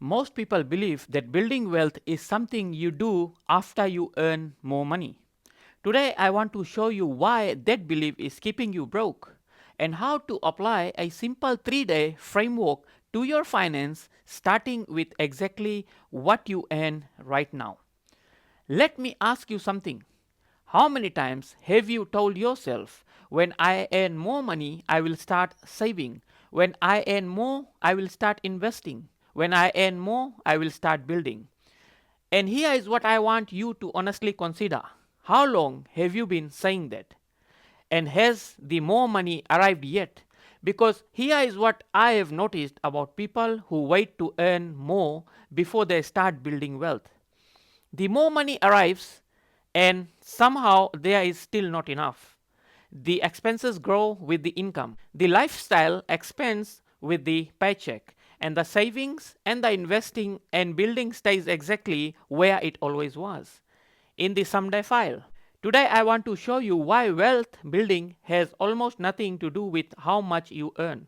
Most people believe that building wealth is something you do after you earn more money. Today, I want to show you why that belief is keeping you broke and how to apply a simple 3-day framework to your finance, starting with exactly what you earn right now. Let me ask you something. How many times have you told yourself, when I earn more money, I will start saving? When I earn more, I will start investing. When I earn more, I will start building. And here is what I want you to honestly consider. How long have you been saying that? And has the more money arrived yet? Because here is what I have noticed about people who wait to earn more before they start building wealth. The more money arrives, and somehow there is still not enough. The expenses grow with the income. The lifestyle expands with the paycheck. And the savings and the investing and building stays exactly where it always was, in the someday file. Today I want to show you why wealth building has almost nothing to do with how much you earn,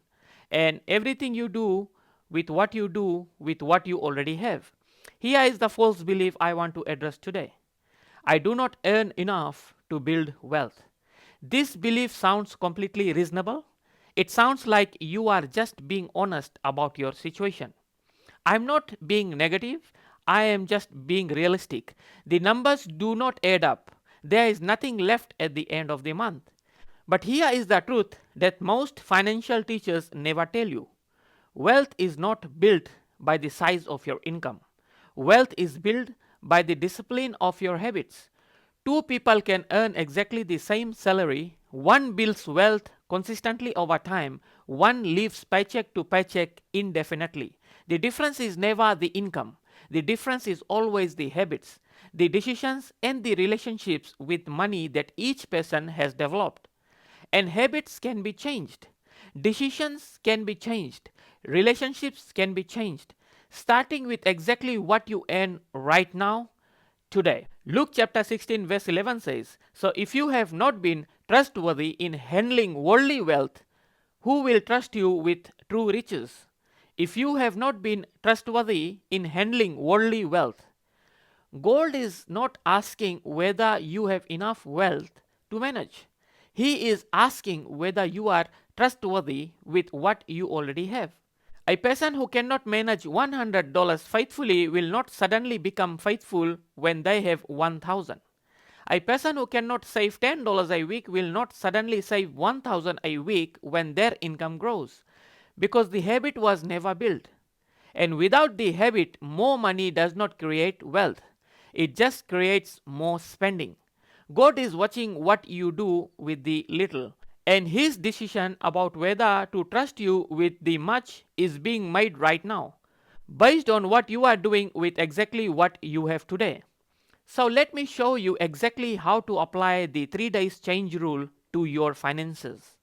and everything you do with what you already have. Here is the false belief I want to address today. I do not earn enough to build wealth. This belief sounds completely reasonable. It sounds like you are just being honest about your situation. I'm not being negative, I am just being realistic. The numbers do not add up. There is nothing left at the end of the month. But here is the truth that most financial teachers never tell you. Wealth is not built by the size of your income. Wealth is built by the discipline of your habits. Two people can earn exactly the same salary. One builds wealth consistently over time, one lives paycheck to paycheck indefinitely. The difference is never the income. The difference is always the habits, the decisions, and the relationships with money that each person has developed. And habits can be changed. Decisions can be changed. Relationships can be changed. Starting with exactly what you earn right now, today. Luke chapter 16, verse 11 says, "So if you have not been trustworthy in handling worldly wealth, who will trust you with true riches?" If you have not been trustworthy in handling worldly wealth, God is not asking whether you have enough wealth to manage. He is asking whether you are trustworthy with what you already have. A person who cannot manage $100 faithfully will not suddenly become faithful when they have 1,000. A person who cannot save $10 a week will not suddenly save 1,000 a week when their income grows, because the habit was never built. And without the habit, more money does not create wealth. It just creates more spending. God is watching what you do with the little, and His decision about whether to trust you with the much is being made right now, based on what you are doing with exactly what you have today. So let me show you exactly how to apply the 3 days change rule to your finances.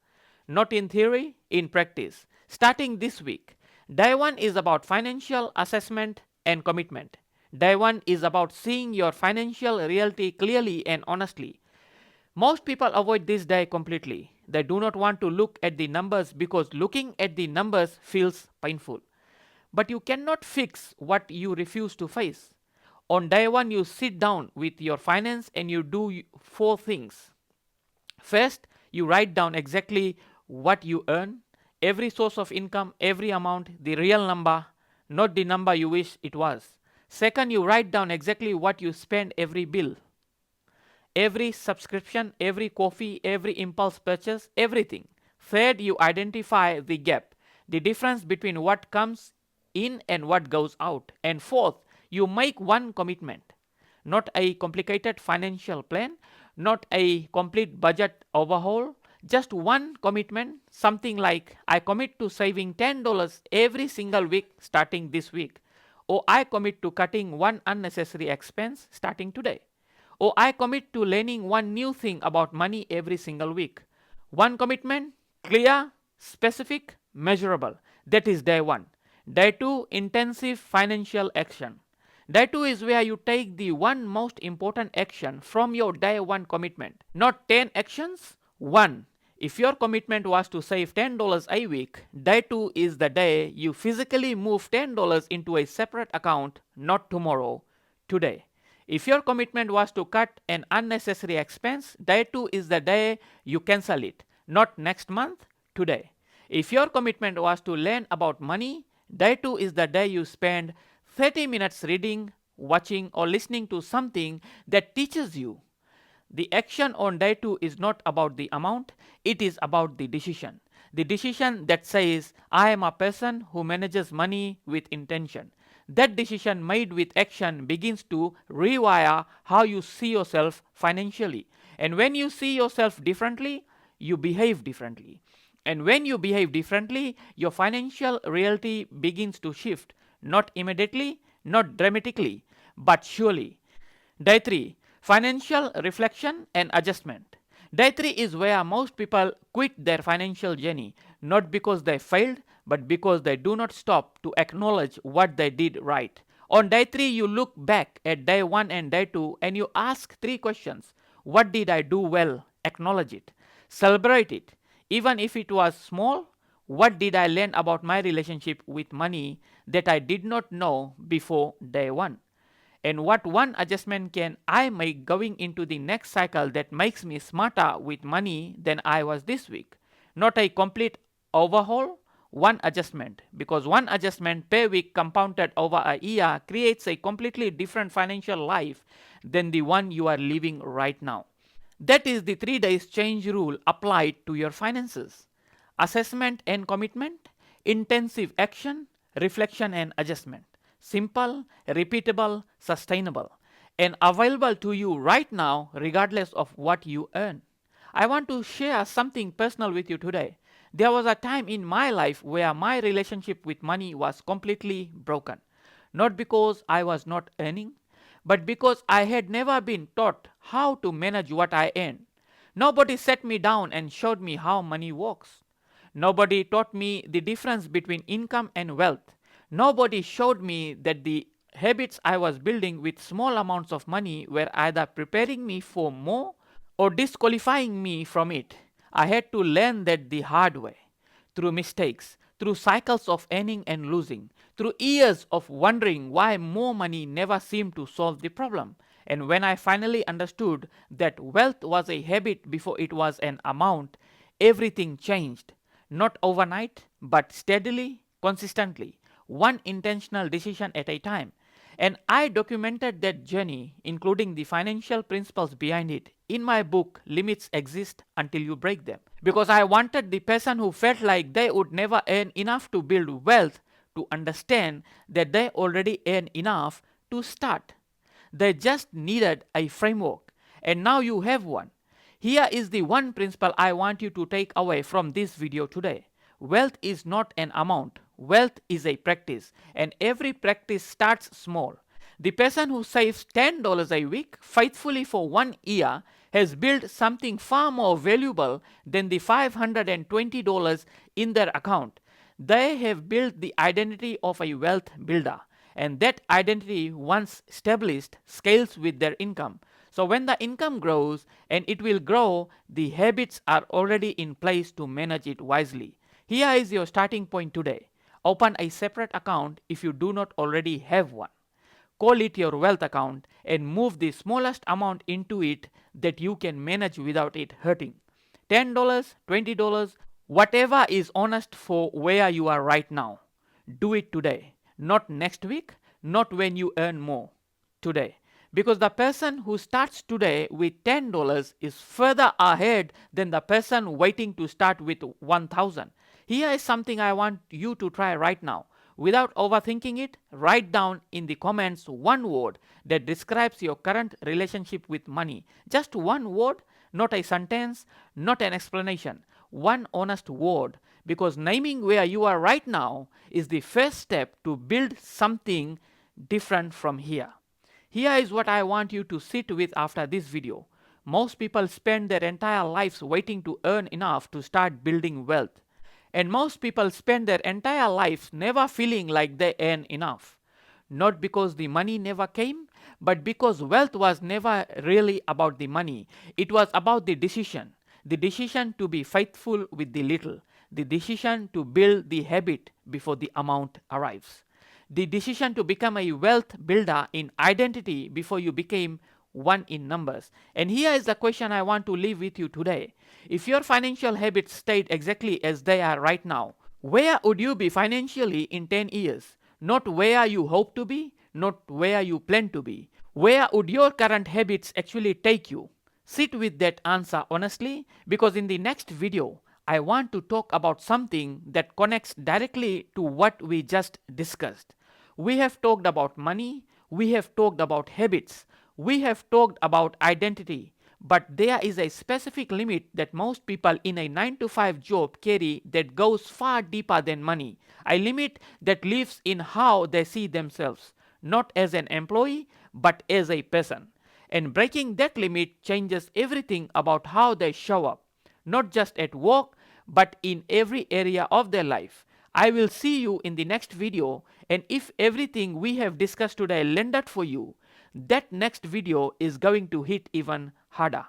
Not in theory, in practice. Starting this week, day 1 is about financial assessment and commitment. Day 1 is about seeing your financial reality clearly and honestly. Most people avoid this day completely. They do not want to look at the numbers because looking at the numbers feels painful. But you cannot fix what you refuse to face. On day 1, you sit down with your finance and you do 4 things. First, you write down exactly what you earn, every source of income, every amount, the real number, not the number you wish it was. Second, you write down exactly what you spend every bill, every subscription, every coffee, every impulse purchase, everything. Third, you identify the gap, the difference between what comes in and what goes out. And fourth, you make one commitment, not a complicated financial plan, not a complete budget overhaul, just one commitment, something like, I commit to saving $10 every single week starting this week, or I commit to cutting one unnecessary expense starting today. Oh, I commit to learning one new thing about money every single week. One commitment, clear, specific, measurable. That is day 1. Day 2, intensive financial action. Day 2 is where you take the one most important action from your day 1 commitment. Not 10 actions, one. If your commitment was to save $10 a week, day 2 is the day you physically move $10 into a separate account, not tomorrow, today. If your commitment was to cut an unnecessary expense, day 2 is the day you cancel it, not next month, today. If your commitment was to learn about money, day 2 is the day you spend 30 minutes reading, watching, or listening to something that teaches you. The action on day 2 is not about the amount, it is about the decision. The decision that says, I am a person who manages money with intention. That decision made with action begins to rewire how you see yourself financially. And when you see yourself differently, you behave differently. And when you behave differently, your financial reality begins to shift. Not immediately, not dramatically, but surely. Day 3, financial reflection and adjustment. Day 3 is where most people quit their financial journey, not because they failed, but because they do not stop to acknowledge what they did right. On day 3, you look back at day 1 and day 2 and you ask 3 questions. What did I do well? Acknowledge it. Celebrate it. Even if it was small, what did I learn about my relationship with money that I did not know before day 1? And what one adjustment can I make going into the next cycle that makes me smarter with money than I was this week? Not a complete overhaul, one adjustment. Because one adjustment per week compounded over a year creates a completely different financial life than the one you are living right now. That is the 3 days change rule applied to your finances. Assessment and commitment, intensive action, reflection and adjustment. Simple, repeatable, sustainable, and available to you right now regardless of what you earn. I want to share something personal with you today. There was a time in my life where my relationship with money was completely broken. Not because I was not earning, but because I had never been taught how to manage what I earn. Nobody sat me down and showed me how money works. Nobody taught me the difference between income and wealth. Nobody showed me that the habits I was building with small amounts of money were either preparing me for more or disqualifying me from it. I had to learn that the hard way, through mistakes, through cycles of earning and losing, through years of wondering why more money never seemed to solve the problem. And when I finally understood that wealth was a habit before it was an amount, everything changed. Not overnight, but steadily, consistently, one intentional decision at a time. And I documented that journey, including the financial principles behind it, in my book, Limits Exist Until You Break Them. Because I wanted the person who felt like they would never earn enough to build wealth to understand that they already earn enough to start. They just needed a framework, and now you have one. Here is the one principle I want you to take away from this video today. Wealth is not an amount. Wealth is a practice, and every practice starts small. The person who saves $10 a week faithfully for 1 year has built something far more valuable than the $520 in their account. They have built the identity of a wealth builder, and that identity, once established, scales with their income. So when the income grows, and it will grow, the habits are already in place to manage it wisely. Here is your starting point today. Open a separate account if you do not already have one. Call it your wealth account and move the smallest amount into it that you can manage without it hurting. $10, $20, whatever is honest for where you are right now. Do it today, not next week, not when you earn more. Today. Because the person who starts today with $10 is further ahead than the person waiting to start with 1,000. Here is something I want you to try right now. Without overthinking it, write down in the comments one word that describes your current relationship with money. Just one word, not a sentence, not an explanation. One honest word, because naming where you are right now is the first step to build something different from here. Here is what I want you to sit with after this video. Most people spend their entire lives waiting to earn enough to start building wealth. And most people spend their entire lives never feeling like they earn enough. Not because the money never came, but because wealth was never really about the money. It was about the decision. the decision to be faithful with the little, the decision to build the habit before the amount arrives, the decision to become a wealth builder in identity before you became one in numbers. And here is the question I want to leave with you today. If your financial habits stayed exactly as they are right now, where would you be financially in 10 years? Not where you hope to be, not where you plan to be. Where would your current habits actually take you? Sit with that answer honestly, because in the next video, I want to talk about something that connects directly to what we just discussed. We have talked about money, we have talked about habits, we have talked about identity, but there is a specific limit that most people in a 9 to 5 job carry that goes far deeper than money. A limit that lives in how they see themselves, not as an employee, but as a person. And breaking that limit changes everything about how they show up, not just at work, but in every area of their life. I will see you in the next video, and if everything we have discussed today landed for you, that next video is going to hit even harder.